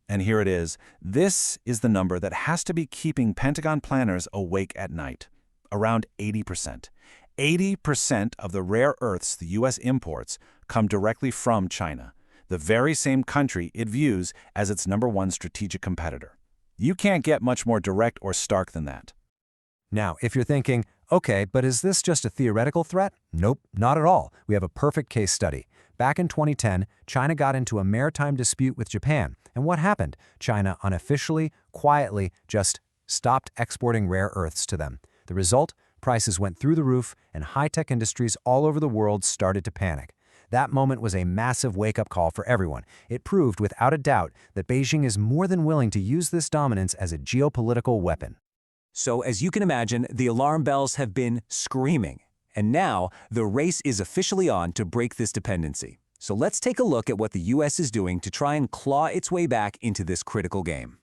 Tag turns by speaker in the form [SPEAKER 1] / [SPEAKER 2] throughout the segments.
[SPEAKER 1] And here it is. This is the number that has to be keeping Pentagon planners awake at night. Around 80%. 80% of the rare earths the U.S. imports come directly from China, the very same country it views as its #1 strategic competitor. You can't get much more direct or stark than that.
[SPEAKER 2] Now, if you're thinking, okay, but is this just a theoretical threat? Nope, not at all. We have a perfect case study. Back in 2010, China got into a maritime dispute with Japan. And what happened? China unofficially, quietly, just stopped exporting rare earths to them. The result? Prices went through the roof, and high-tech industries all over the world started to panic. That moment was a massive wake-up call for everyone. It proved without a doubt that Beijing is more than willing to use this dominance as a geopolitical weapon.
[SPEAKER 3] So as you can imagine, the alarm bells have been screaming. And now, the race is officially on to break this dependency. So let's take a look at what the U.S. is doing to try and claw its way back into this critical game.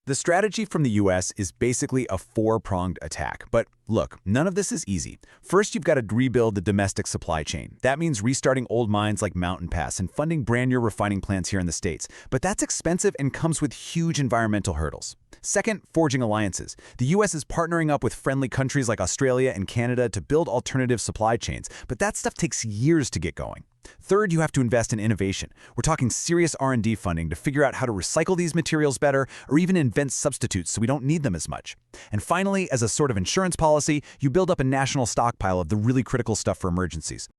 [SPEAKER 4] The strategy from the US is basically a four-pronged attack. But look, none of this is easy. First, you've got to rebuild the domestic supply chain. That means restarting old mines like Mountain Pass and funding brand new refining plants here in the States. But that's expensive and comes with huge environmental hurdles. Second, forging alliances. The US is partnering up with friendly countries like Australia and Canada to build alternative supply chains, but that stuff takes years to get going. Third, you have to invest in innovation. We're talking serious R&D funding to figure out how to recycle these materials better or even invent substitutes so we don't need them as much. And finally, as a sort of insurance policy, you build up a national stockpile of the really critical stuff for emergencies.